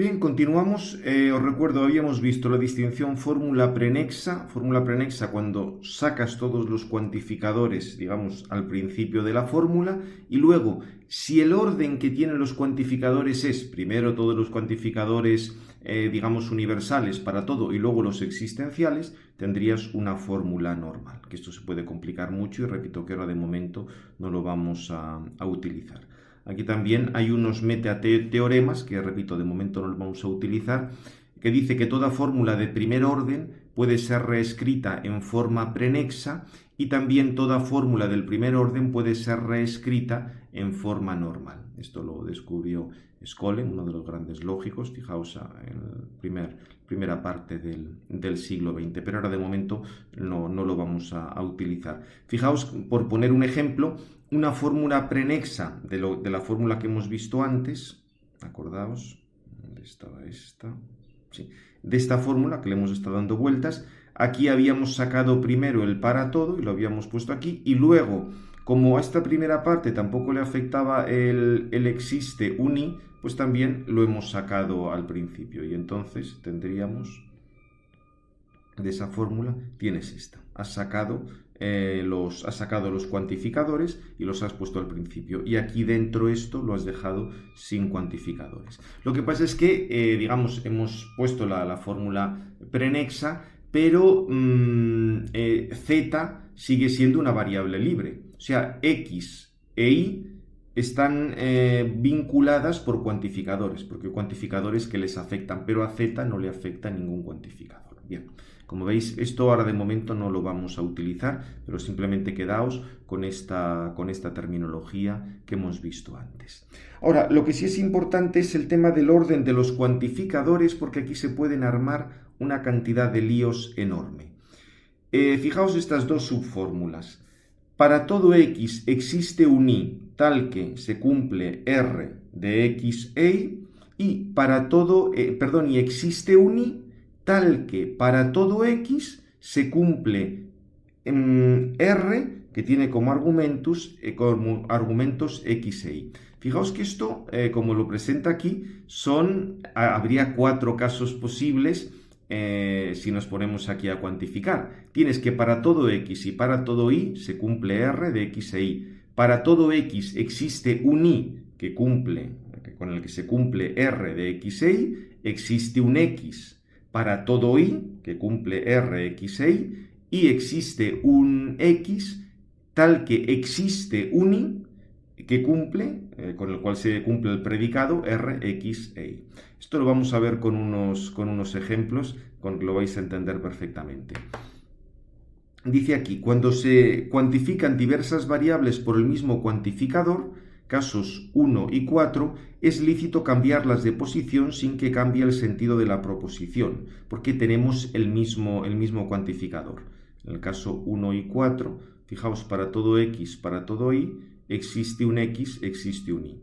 Bien, continuamos. Os recuerdo, habíamos visto la distinción fórmula prenexa. Fórmula prenexa cuando sacas todos los cuantificadores, digamos, al principio de la fórmula. Y luego, si el orden que tienen los cuantificadores es primero todos los cuantificadores, digamos, universales para todo y luego los existenciales, tendrías una fórmula normal. Que esto se puede complicar mucho y repito que ahora de momento no lo vamos a utilizar. Aquí también hay unos metateoremas, que repito, de momento no los vamos a utilizar, que dice que toda fórmula de primer orden puede ser reescrita en forma prenexa y también toda fórmula del primer orden puede ser reescrita en forma normal. Esto lo descubrió Skolem, uno de los grandes lógicos, fijaos, en la primera parte del siglo XX, pero ahora de momento no lo vamos a utilizar. Fijaos, por poner un ejemplo, una fórmula prenexa de la fórmula que hemos visto antes, acordaos, ¿dónde estaba esta? Sí, de esta fórmula que le hemos estado dando vueltas, aquí habíamos sacado primero el para todo y lo habíamos puesto aquí, y luego, como a esta primera parte tampoco le afectaba el existe uni, pues también lo hemos sacado al principio, y entonces tendríamos, de esa fórmula, tienes esta, has sacado los cuantificadores y los has puesto al principio. Y aquí dentro esto lo has dejado sin cuantificadores. Lo que pasa es que, digamos, hemos puesto la fórmula prenexa, pero z sigue siendo una variable libre. O sea, x e y están vinculadas por cuantificadores, porque hay cuantificadores que les afectan, pero a z no le afecta ningún cuantificador. Bien. Como veis, esto ahora de momento no lo vamos a utilizar, pero simplemente quedaos con esta terminología que hemos visto antes. Ahora, lo que sí es importante es el tema del orden de los cuantificadores, porque aquí se pueden armar una cantidad de líos enorme. Fijaos estas dos subfórmulas. Para todo x existe un y tal que se cumple r de x e y, y para todo, y existe un y tal que para todo x se cumple r, que tiene como argumentos x e y. Fijaos que esto, como lo presenta aquí, habría 4 casos posibles si nos ponemos aquí a cuantificar. Tienes que para todo x y para todo y se cumple r de x e y. Para todo x existe un y con el que se cumple r de x e y, existe un x para todo y, que cumple r, x e y existe un x tal que existe un y que cumple, con el cual se cumple el predicado r, x e y. Esto lo vamos a ver con unos ejemplos, con que lo vais a entender perfectamente. Dice aquí, cuando se cuantifican diversas variables por el mismo cuantificador, casos 1 y 4, es lícito cambiarlas de posición sin que cambie el sentido de la proposición, porque tenemos el mismo cuantificador. En el caso 1 y 4, fijaos, para todo x, para todo y, existe un x, existe un y.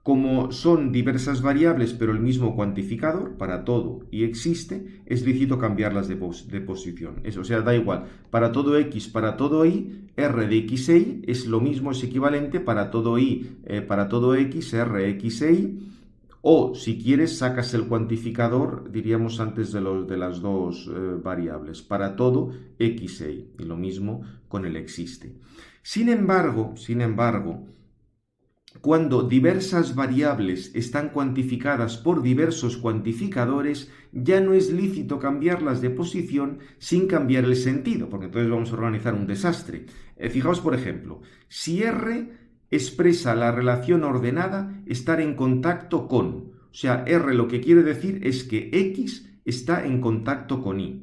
Como son diversas variables pero el mismo cuantificador, para todo y existe, es lícito cambiarlas de posición. O sea, da igual, para todo x, para todo y, r de x e y es lo mismo, es equivalente para todo y, para todo x, r, x e y, o si quieres sacas el cuantificador, diríamos antes de las dos variables, para todo x e y lo mismo con el existe. Sin embargo, cuando diversas variables están cuantificadas por diversos cuantificadores, ya no es lícito cambiarlas de posición sin cambiar el sentido, porque entonces vamos a organizar un desastre. Fijaos, por ejemplo, si R expresa la relación ordenada estar en contacto con, o sea, R lo que quiere decir es que X está en contacto con Y.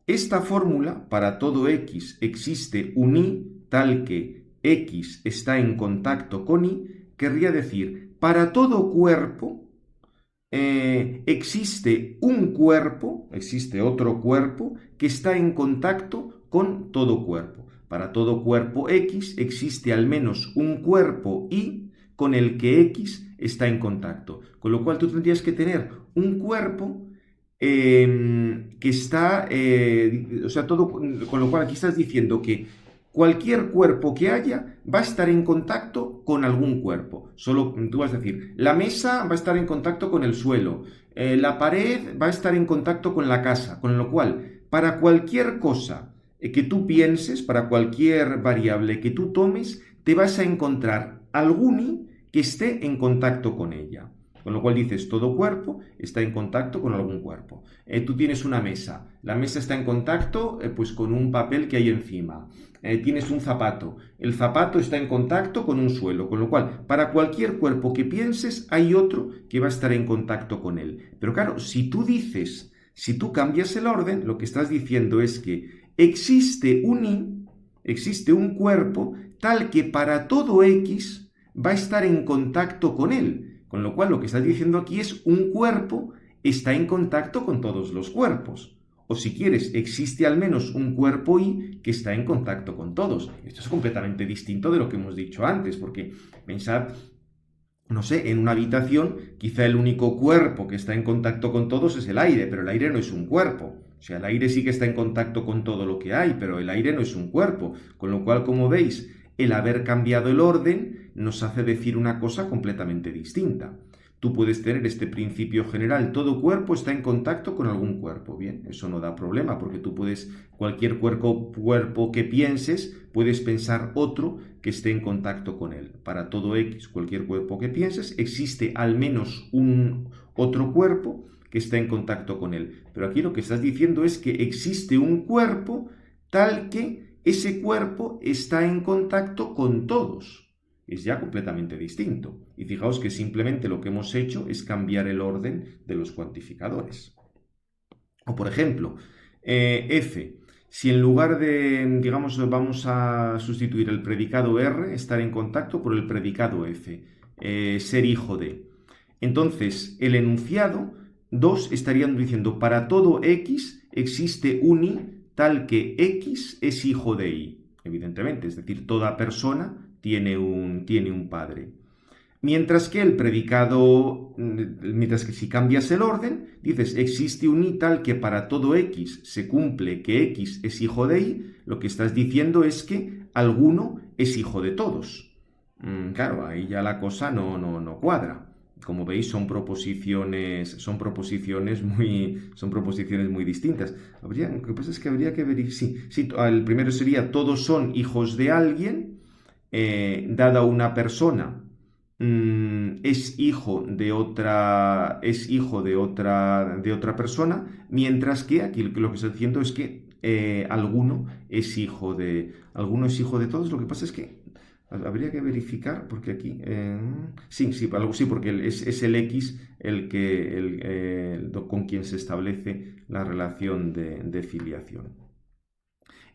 Esta fórmula, para todo X existe un Y tal que X está en contacto con Y, querría decir, para todo cuerpo existe otro cuerpo que está en contacto con todo cuerpo. Para todo cuerpo X existe al menos un cuerpo Y con el que X está en contacto. Con lo cual tú tendrías que tener un cuerpo que está, o sea, todo, con lo cual aquí estás diciendo que Cualquier cuerpo que haya va a estar en contacto con algún cuerpo. Solo tú vas a decir, la mesa va a estar en contacto con el suelo, la pared va a estar en contacto con la casa, con lo cual, para cualquier cosa que tú pienses, para cualquier variable que tú tomes, te vas a encontrar algún i que esté en contacto con ella. Con lo cual dices, todo cuerpo está en contacto con algún cuerpo. Tú tienes una mesa, la mesa está en contacto pues con un papel que hay encima. Tienes un zapato, el zapato está en contacto con un suelo, con lo cual para cualquier cuerpo que pienses hay otro que va a estar en contacto con él. Pero claro, si tú cambias el orden, lo que estás diciendo es que existe un cuerpo tal que para todo X va a estar en contacto con él. Con lo cual, lo que estás diciendo aquí es un cuerpo está en contacto con todos los cuerpos. O si quieres, existe al menos un cuerpo Y que está en contacto con todos. Esto es completamente distinto de lo que hemos dicho antes, porque pensad, no sé, en una habitación, quizá el único cuerpo que está en contacto con todos es el aire, pero el aire no es un cuerpo. O sea, el aire sí que está en contacto con todo lo que hay, pero el aire no es un cuerpo. Con lo cual, como veis, el haber cambiado el orden nos hace decir una cosa completamente distinta. Tú puedes tener este principio general, todo cuerpo está en contacto con algún cuerpo. Bien, eso no da problema, porque tú puedes, cualquier cuerpo que pienses, puedes pensar otro que esté en contacto con él. Para todo X, cualquier cuerpo que pienses, existe al menos un otro cuerpo que está en contacto con él. Pero aquí lo que estás diciendo es que existe un cuerpo tal que ese cuerpo está en contacto con todos. Es ya completamente distinto. Y fijaos que simplemente lo que hemos hecho es cambiar el orden de los cuantificadores. O por ejemplo, F. Si en lugar de, digamos, vamos a sustituir el predicado R, estar en contacto por el predicado F, ser hijo de. Entonces, el enunciado 2 estarían diciendo, para todo X existe un I tal que X es hijo de Y. Evidentemente, es decir, toda persona tiene un padre. Mientras que mientras que si cambias el orden, dices, existe un I tal que para todo X se cumple que X es hijo de Y, lo que estás diciendo es que alguno es hijo de todos. Claro, ahí ya la cosa no cuadra. Como veis, son proposiciones muy distintas. Lo que pasa es que habría que ver, sí, el primero sería, todos son hijos de alguien, dada una persona es hijo de otra persona, mientras que aquí lo que estoy diciendo es que alguno es hijo de todos. Lo que pasa es que habría que verificar, porque aquí sí, porque es el X con quien se establece la relación de filiación.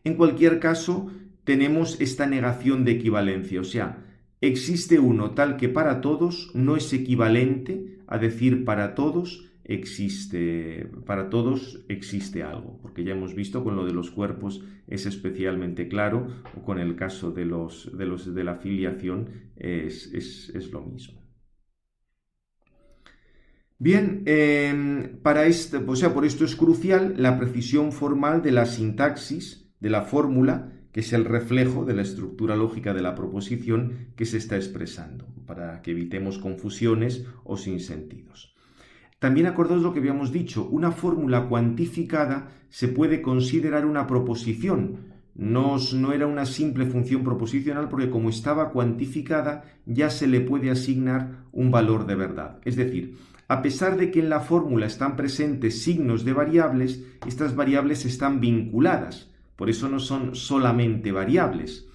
En cualquier caso, tenemos esta negación de equivalencia, o sea, existe uno tal que para todos no es equivalente a decir para todos existe algo, porque ya hemos visto con lo de los cuerpos es especialmente claro, o con el caso de la filiación es lo mismo. Bien, por esto es crucial la precisión formal de la sintaxis de la fórmula, que es el reflejo de la estructura lógica de la proposición que se está expresando, para que evitemos confusiones o sinsentidos. También acordaos lo que habíamos dicho, una fórmula cuantificada se puede considerar una proposición. No era una simple función proposicional porque como estaba cuantificada ya se le puede asignar un valor de verdad. Es decir, a pesar de que en la fórmula están presentes signos de variables, estas variables están vinculadas. Por eso no son solamente variables.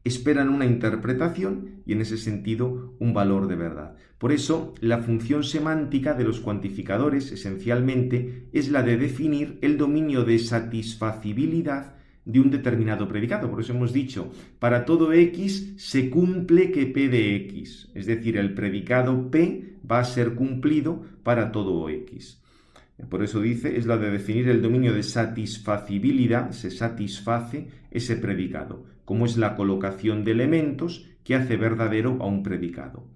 Esperan una interpretación y en ese sentido un valor de verdad. Por eso la función semántica de los cuantificadores esencialmente es la de definir el dominio de satisfacibilidad de un determinado predicado. Por eso hemos dicho, para todo X se cumple que P de X. Es decir, el predicado P va a ser cumplido para todo X. Por eso dice, es la de definir el dominio de satisfacibilidad, se satisface ese predicado, como es la colocación de elementos que hace verdadero a un predicado.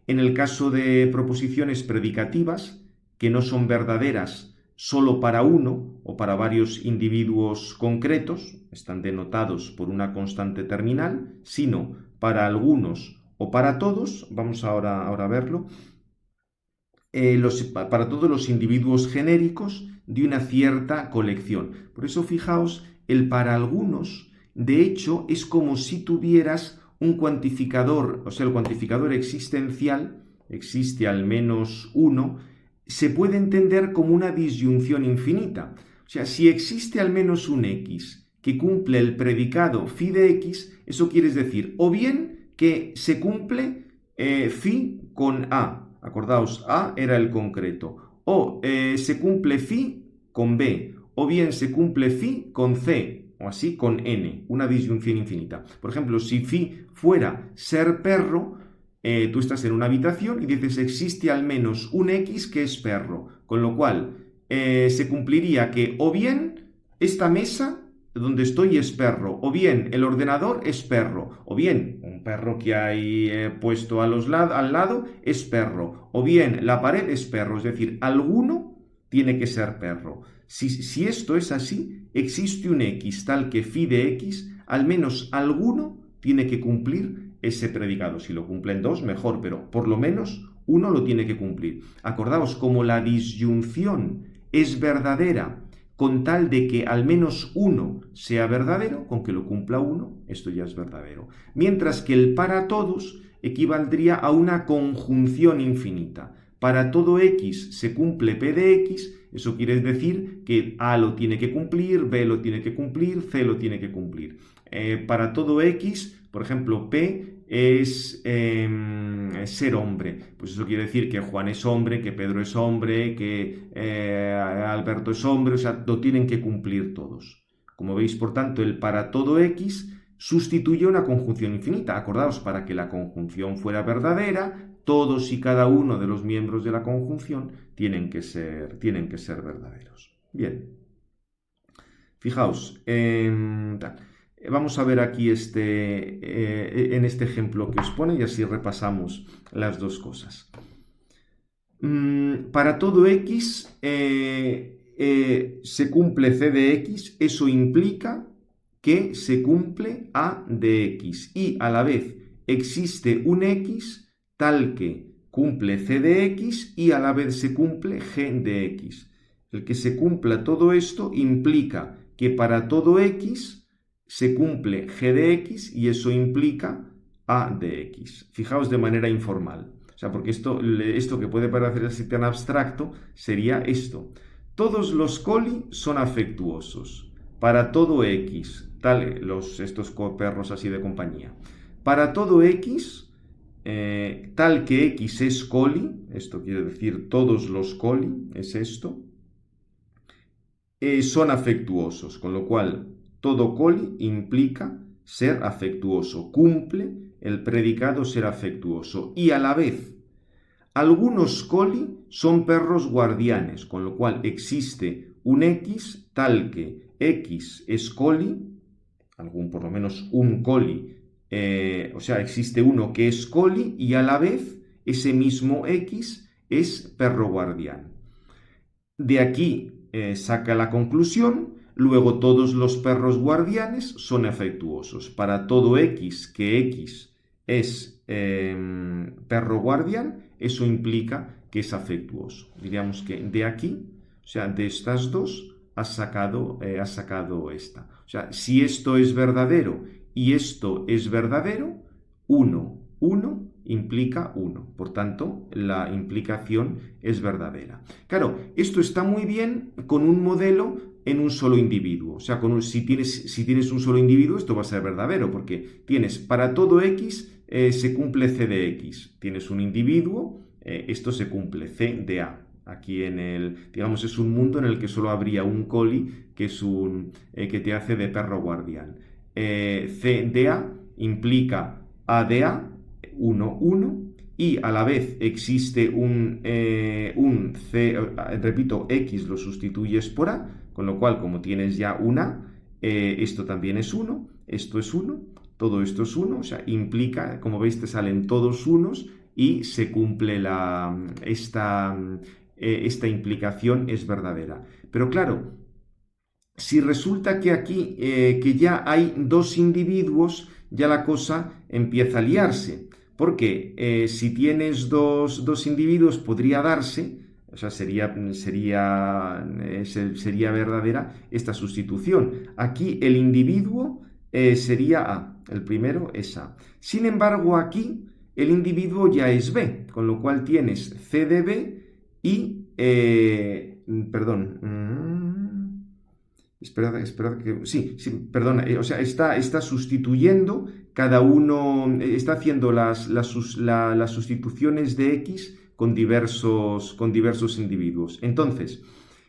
En el caso de proposiciones predicativas, que no son verdaderas solo para uno o para varios individuos concretos, están denotados por una constante terminal, sino para algunos o para todos, vamos ahora a verlo, para todos los individuos genéricos de una cierta colección. Por eso fijaos, el para algunos, de hecho, es como si tuvieras un cuantificador, o sea, el cuantificador existencial, existe al menos uno, se puede entender como una disyunción infinita. O sea, si existe al menos un x que cumple el predicado phi de x, eso quiere decir o bien que se cumple phi con a. Acordaos, A era el concreto. O se cumple phi con B, o bien se cumple phi con C, o así con N, una disyunción infinita. Por ejemplo, si phi fuera ser perro, tú estás en una habitación y dices existe al menos un X que es perro, con lo cual se cumpliría que o bien esta mesa donde estoy es perro, o bien el ordenador es perro, o bien un perro que hay puesto al lado es perro, o bien la pared es perro, es decir, alguno tiene que ser perro. Si esto es así, existe un X tal que phi de X, al menos alguno tiene que cumplir ese predicado. Si lo cumplen dos, mejor, pero por lo menos uno lo tiene que cumplir. Acordaos, como la disyunción es verdadera, con tal de que al menos uno sea verdadero, con que lo cumpla uno, esto ya es verdadero. Mientras que el para todos equivaldría a una conjunción infinita. Para todo x se cumple p de x, eso quiere decir que A lo tiene que cumplir, B lo tiene que cumplir, C lo tiene que cumplir. Para todo x, por ejemplo, P es ser hombre. Pues eso quiere decir que Juan es hombre, que Pedro es hombre, que Alberto es hombre, o sea, lo tienen que cumplir todos. Como veis, por tanto, el para todo x sustituye una conjunción infinita. Acordaos, para que la conjunción fuera verdadera, todos y cada uno de los miembros de la conjunción tienen que ser verdaderos. Bien. Fijaos, vamos a ver aquí en este ejemplo que os pone y así repasamos las dos cosas. Para todo x se cumple c de x, eso implica que se cumple a de x y a la vez existe un x tal que cumple c de x y a la vez se cumple g de x. El que se cumpla todo esto implica que para todo x se cumple g de x y eso implica a de x. Fijaos de manera informal. O sea, porque esto que puede parecer así tan abstracto sería esto. Todos los coli son afectuosos. Para todo x, estos perros así de compañía. Para todo x, tal que x es coli, esto quiere decir todos los coli, es esto, son afectuosos, con lo cual todo coli implica ser afectuoso, cumple el predicado ser afectuoso y a la vez algunos coli son perros guardianes, con lo cual existe un x tal que x es coli, por lo menos un coli, o sea, existe uno que es coli y a la vez ese mismo x es perro guardián. De aquí saca la conclusión, luego todos los perros guardianes son afectuosos. Para todo x que x es perro guardián, eso implica que es afectuoso. Diríamos que de aquí, o sea, de estas dos, has sacado esta. O sea, si esto es verdadero y esto es verdadero, 1 implica 1. Por tanto, la implicación es verdadera. Claro, esto está muy bien con un modelo en un solo individuo. O sea, si tienes un solo individuo, esto va a ser verdadero, porque tienes para todo x se cumple c de x. Tienes un individuo, esto se cumple c de a. Aquí digamos, es un mundo en el que solo habría un coli que es que te hace de perro guardián. C de a implica a de a, 1, y a la vez existe un c, repito, x lo sustituyes por a, con lo cual, como tienes ya una, esto también es 1, esto es 1, todo esto es 1, o sea, implica, como veis, te salen todos unos y se cumple esta implicación es verdadera. Pero claro, si resulta que aquí que ya hay dos individuos, ya la cosa empieza a liarse. Porque si tienes dos individuos podría darse, o sea, sería verdadera esta sustitución. Aquí el individuo sería A, el primero es A. Sin embargo, aquí el individuo ya es B, con lo cual tienes C de B y, esperad que... Sí, perdona. O sea, está sustituyendo cada uno, está haciendo las sustituciones de X con diversos individuos. Entonces,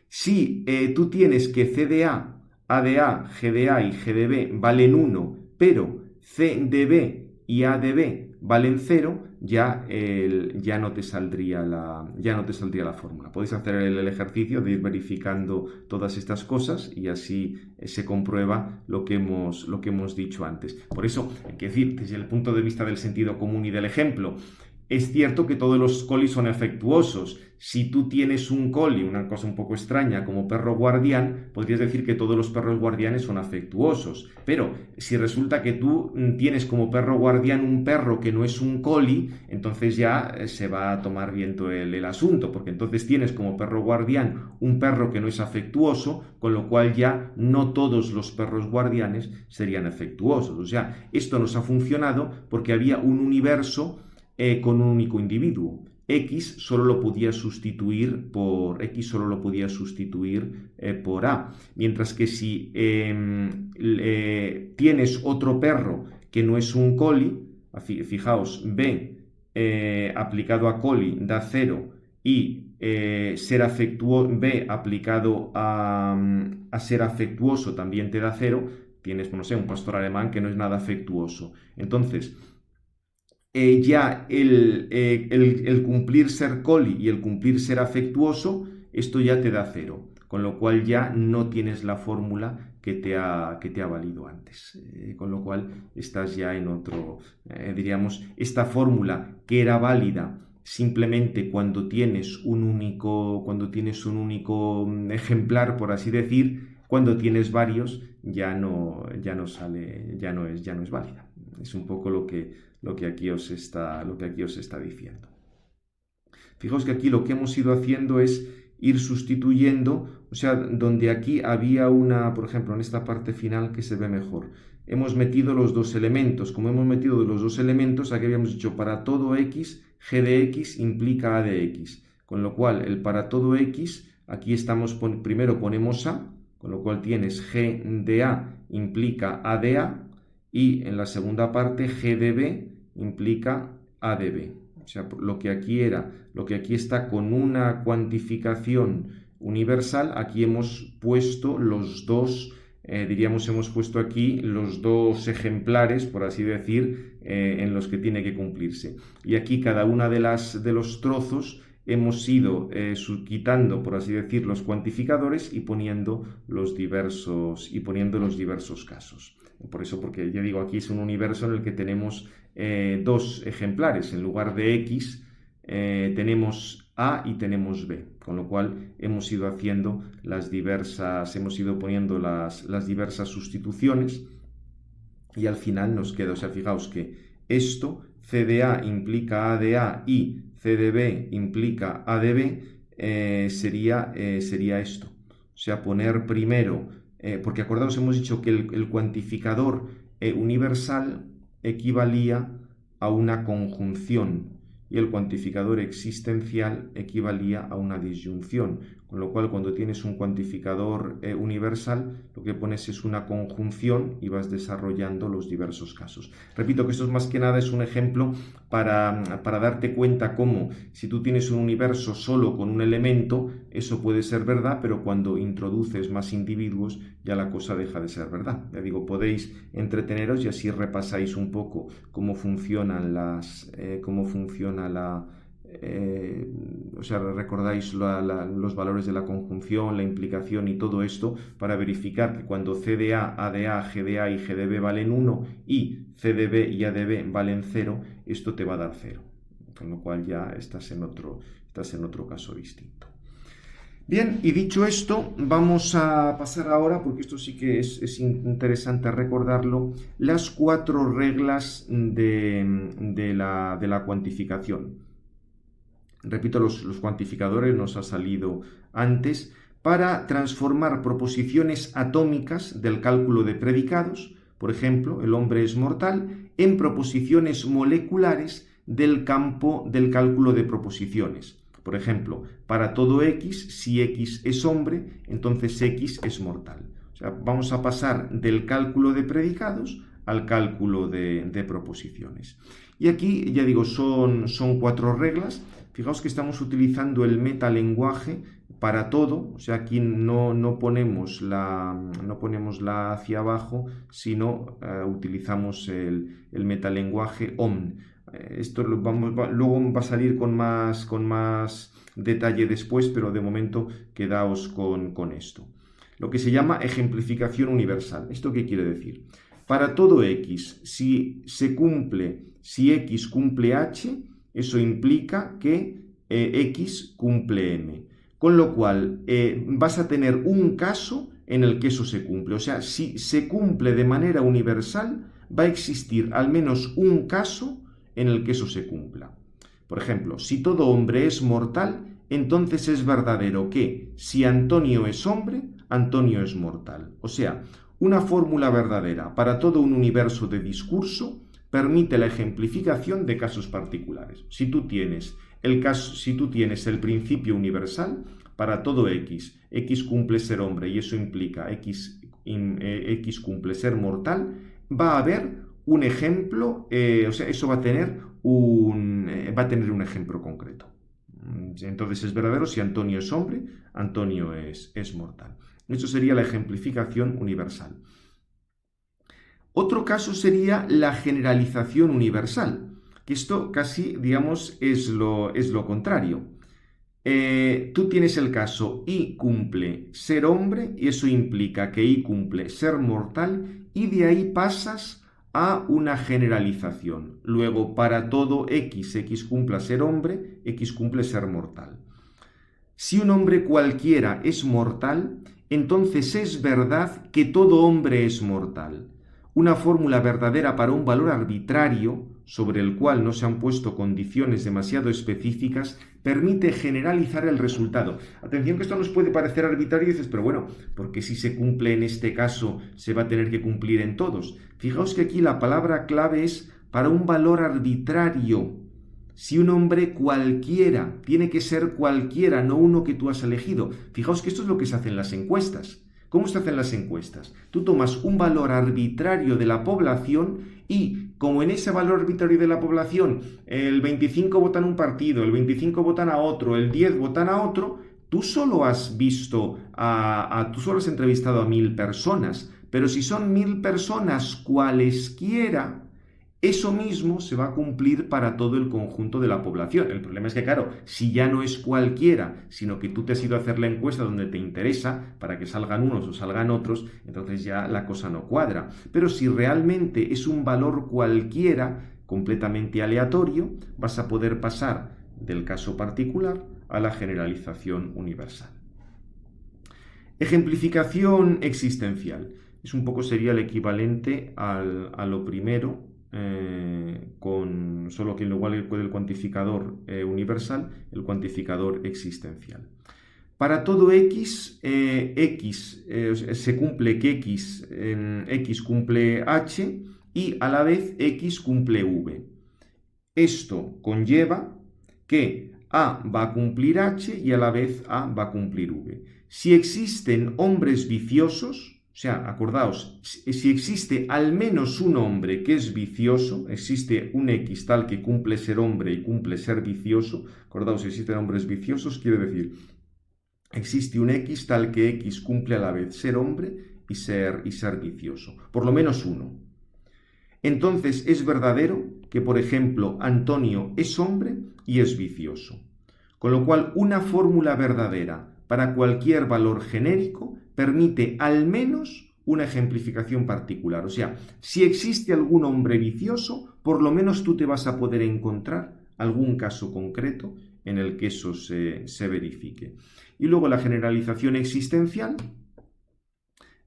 si tú tienes que C de A de A, G de A y G de B valen 1, pero C de B y A de B valen 0, ya no te saldría la fórmula. Podéis hacer el ejercicio de ir verificando todas estas cosas y así se comprueba lo que hemos dicho antes. Por eso, hay que decir, desde el punto de vista del sentido común y del ejemplo, es cierto que todos los colis son afectuosos. Si tú tienes un coli, una cosa un poco extraña, como perro guardián, podrías decir que todos los perros guardianes son afectuosos. Pero si resulta que tú tienes como perro guardián un perro que no es un coli, entonces ya se va a tomar viento el asunto, porque entonces tienes como perro guardián un perro que no es afectuoso, con lo cual ya no todos los perros guardianes serían afectuosos. O sea, esto nos ha funcionado porque había un universo con un único individuo. X solo lo podía sustituir por A. Mientras que si tienes otro perro que no es un coli, fijaos, B aplicado a coli da 0 y ser afectuoso, B aplicado a ser afectuoso también te da 0, tienes, no sé, un pastor alemán que no es nada afectuoso. Entonces, ya el cumplir ser coli y el cumplir ser afectuoso, esto ya te da 0, con lo cual ya no tienes la fórmula que te ha valido antes. Con lo cual estás ya en otro, diríamos, esta fórmula que era válida simplemente cuando tienes un único ejemplar, por así decir, cuando tienes varios ya no sale, ya no es válida. Es un poco lo que aquí os está diciendo. Fijaos que aquí lo que hemos ido haciendo es ir sustituyendo, o sea, donde aquí había una, por ejemplo, en esta parte final que se ve mejor, hemos metido los dos elementos. Como hemos metido los dos elementos, aquí habíamos dicho para todo X, G de X implica A de X. Con lo cual, el para todo X, aquí primero ponemos A, con lo cual tienes G de A implica A de A, y en la segunda parte G de B implica A de B. O sea, lo que aquí está con una cuantificación universal, aquí hemos puesto los dos, hemos puesto aquí los dos ejemplares, por así decir, en los que tiene que cumplirse. Y aquí cada una de los trozos hemos ido quitando, por así decir, los cuantificadores y poniendo los diversos casos. Por eso, porque ya digo, aquí es un universo en el que tenemos dos ejemplares. En lugar de X tenemos A y tenemos B, con lo cual hemos ido haciendo hemos ido poniendo las diversas sustituciones y al final nos queda, o sea, fijaos que esto, C de A implica A de A y C de B implica A de B, sería esto. O sea, poner primero, porque acordaos, hemos dicho que el cuantificador universal equivalía a una conjunción y el cuantificador existencial equivalía a una disyunción. Con lo cual, cuando tienes un cuantificador universal, lo que pones es una conjunción y vas desarrollando los diversos casos. Repito que esto es más que nada es un ejemplo para darte cuenta cómo si tú tienes un universo solo con un elemento, eso puede ser verdad, pero cuando introduces más individuos ya la cosa deja de ser verdad. Ya digo, podéis entreteneros y así repasáis un poco cómo funcionan o sea, recordáis los valores de la conjunción, la implicación y todo esto para verificar que cuando C de A de A, G de A y G de B valen 1 y C de B y A de B valen 0, esto te va a dar 0. Con lo cual ya estás en otro caso distinto. Bien, y dicho esto, vamos a pasar ahora, porque esto sí que es interesante recordarlo, las 4 reglas de la cuantificación. Repito, los cuantificadores nos ha salido antes para transformar proposiciones atómicas del cálculo de predicados, por ejemplo, el hombre es mortal, en proposiciones moleculares del campo del cálculo de proposiciones. Por ejemplo, para todo X, si X es hombre, entonces X es mortal. O sea, vamos a pasar del cálculo de predicados al cálculo de proposiciones. Y aquí, ya digo, son 4 reglas. Fijaos que estamos utilizando el metalenguaje para todo, o sea, aquí no ponemos la hacia abajo, sino utilizamos el metalenguaje OM. Esto luego va a salir con más detalle después, pero de momento quedaos con esto. Lo que se llama ejemplificación universal. ¿Esto qué quiere decir? Para todo X, si X cumple H, eso implica que X cumple M. Con lo cual, vas a tener un caso en el que eso se cumple. O sea, si se cumple de manera universal, va a existir al menos un caso en el que eso se cumpla. Por ejemplo, si todo hombre es mortal, entonces es verdadero que si Antonio es hombre, Antonio es mortal. O sea, una fórmula verdadera para todo un universo de discurso permite la ejemplificación de casos particulares. Si tú tienes el principio universal, para todo X cumple ser hombre y eso implica X cumple ser mortal, va a haber un ejemplo, o sea, eso va a tener un ejemplo concreto. Entonces es verdadero si Antonio es hombre, Antonio es mortal. Eso sería la ejemplificación universal. Otro caso sería la generalización universal, que esto casi, digamos, es lo contrario. Tú tienes el caso I cumple ser hombre y eso implica que I cumple ser mortal y de ahí pasas a una generalización. Luego, para todo X cumpla ser hombre, X cumple ser mortal. Si un hombre cualquiera es mortal, entonces es verdad que todo hombre es mortal. Una fórmula verdadera para un valor arbitrario, sobre el cual no se han puesto condiciones demasiado específicas, permite generalizar el resultado. Atención que esto nos puede parecer arbitrario y dices, pero bueno, porque si se cumple en este caso, se va a tener que cumplir en todos. Fijaos que aquí la palabra clave es para un valor arbitrario. Si un hombre cualquiera, tiene que ser cualquiera, no uno que tú has elegido. Fijaos que esto es lo que se hace en las encuestas. ¿Cómo se hacen las encuestas? Tú tomas un valor arbitrario de la población y, como en ese valor arbitrario de la población, el 25 votan un partido, el 25 votan a otro, el 10 votan a otro, tú solo has entrevistado a 1000 personas, pero si son 1000 personas cualesquiera, eso mismo se va a cumplir para todo el conjunto de la población. El problema es que, claro, si ya no es cualquiera, sino que tú te has ido a hacer la encuesta donde te interesa, para que salgan unos o salgan otros, entonces ya la cosa no cuadra. Pero si realmente es un valor cualquiera, completamente aleatorio, vas a poder pasar del caso particular a la generalización universal. Ejemplificación existencial. Sería el equivalente a lo primero, solo que en lugar del cuantificador universal, el cuantificador existencial. Para todo X, se cumple que X cumple H y a la vez X cumple V. Esto conlleva que A va a cumplir H y a la vez A va a cumplir V. Si existen hombres viciosos, o sea, acordaos, si existe al menos un hombre que es vicioso, existe un X tal que cumple ser hombre y cumple ser vicioso, acordaos, si existen hombres viciosos, quiere decir, existe un X tal que X cumple a la vez ser hombre y ser vicioso, por lo menos uno. Entonces es verdadero que, por ejemplo, Antonio es hombre y es vicioso. Con lo cual, una fórmula verdadera para cualquier valor genérico permite al menos una ejemplificación particular. O sea, si existe algún hombre vicioso, por lo menos tú te vas a poder encontrar algún caso concreto en el que eso se verifique. Y luego la generalización existencial.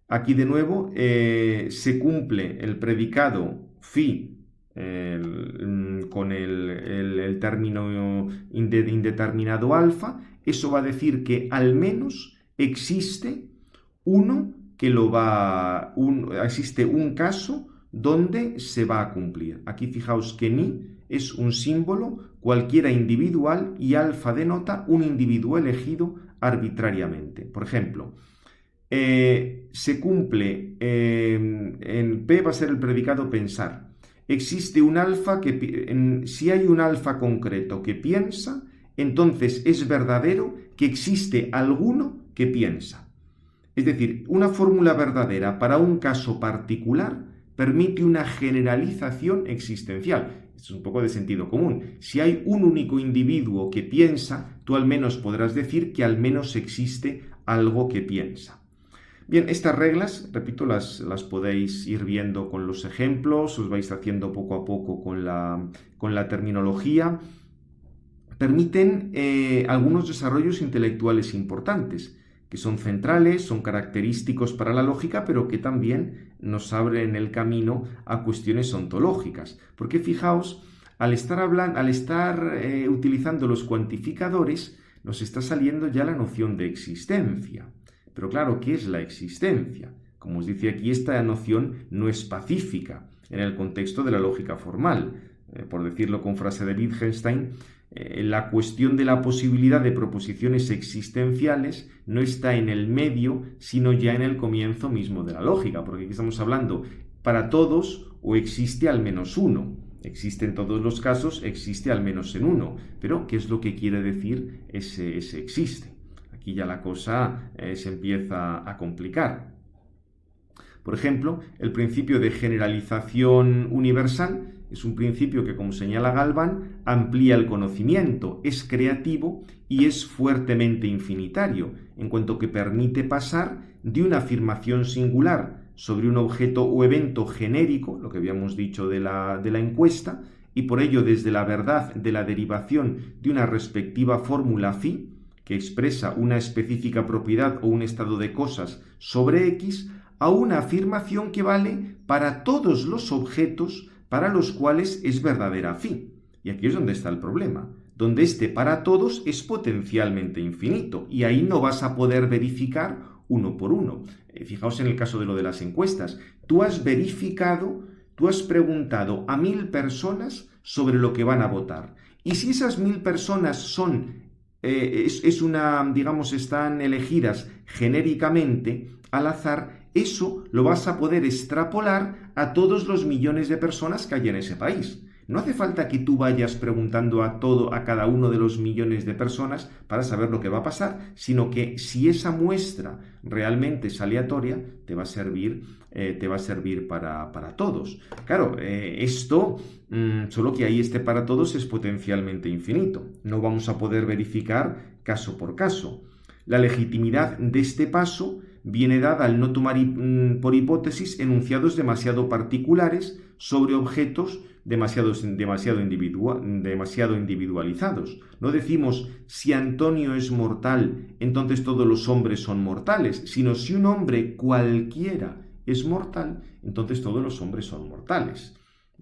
Aquí de nuevo se cumple el predicado phi con el término indeterminado alfa. Eso va a decir que al menos existe existe un caso donde se va a cumplir. Aquí fijaos que ni es un símbolo cualquiera individual y alfa denota un individuo elegido arbitrariamente. Por ejemplo, se cumple, en P va a ser el predicado pensar. Existe un alfa si hay un alfa concreto que piensa, entonces es verdadero que existe alguno que piensa. Es decir, una fórmula verdadera para un caso particular permite una generalización existencial. Esto es un poco de sentido común. Si hay un único individuo que piensa, tú al menos podrás decir que al menos existe algo que piensa. Bien, estas reglas, repito, las podéis ir viendo con los ejemplos, os vais haciendo poco a poco con la terminología. Permiten algunos desarrollos intelectuales importantes, que son centrales, son característicos para la lógica, pero que también nos abren el camino a cuestiones ontológicas. Porque fijaos, al estar utilizando los cuantificadores, nos está saliendo ya la noción de existencia. Pero claro, ¿qué es la existencia? Como os dice aquí, esta noción no es pacífica en el contexto de la lógica formal. Por decirlo con frase de Wittgenstein, la cuestión de la posibilidad de proposiciones existenciales no está en el medio, sino ya en el comienzo mismo de la lógica, porque aquí estamos hablando para todos o existe al menos uno. Existe en todos los casos, existe al menos en uno. Pero, ¿qué es lo que quiere decir ese existe? Aquí ya la cosa se empieza a complicar. Por ejemplo, el principio de generalización universal es un principio que, como señala Galván, amplía el conocimiento, es creativo y es fuertemente infinitario, en cuanto que permite pasar de una afirmación singular sobre un objeto o evento genérico, lo que habíamos dicho de la encuesta, y por ello desde la verdad de la derivación de una respectiva fórmula phi, que expresa una específica propiedad o un estado de cosas sobre X, a una afirmación que vale para todos los objetos para los cuales es verdadera phi. Y aquí es donde está el problema, donde este para todos es potencialmente infinito, y ahí no vas a poder verificar uno por uno. Fijaos en el caso de lo de las encuestas. Tú has preguntado a 1000 personas sobre lo que van a votar. Y si esas 1000 personas están elegidas genéricamente, al azar, eso lo vas a poder extrapolar a todos los millones de personas que hay en ese país. No hace falta que tú vayas preguntando a cada uno de los millones de personas para saber lo que va a pasar, sino que si esa muestra realmente es aleatoria, te va a servir para todos. Claro, solo que ahí este para todos es potencialmente infinito. No vamos a poder verificar caso por caso. La legitimidad de este paso viene dada al no tomar por hipótesis enunciados demasiado particulares sobre objetos demasiado individualizados. No decimos si Antonio es mortal, entonces todos los hombres son mortales, sino si un hombre cualquiera es mortal, entonces todos los hombres son mortales.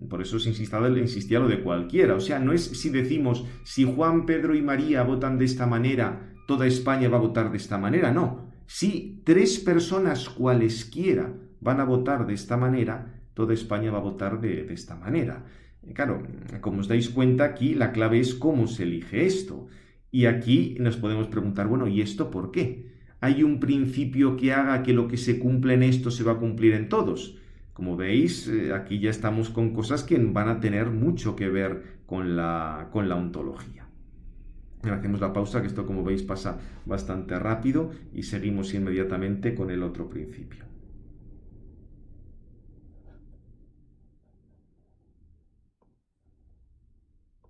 Por eso se insistía lo de cualquiera. O sea, no es si decimos si Juan, Pedro y María votan de esta manera, toda España va a votar de esta manera. No. Si 3 personas cualesquiera van a votar de esta manera, toda España va a votar de esta manera. Claro, como os dais cuenta, aquí la clave es cómo se elige esto. Y aquí nos podemos preguntar, bueno, ¿y esto por qué? ¿Hay un principio que haga que lo que se cumple en esto se va a cumplir en todos? Como veis, aquí ya estamos con cosas que van a tener mucho que ver con la ontología. Hacemos la pausa, que esto, como veis, pasa bastante rápido, y seguimos inmediatamente con el otro principio.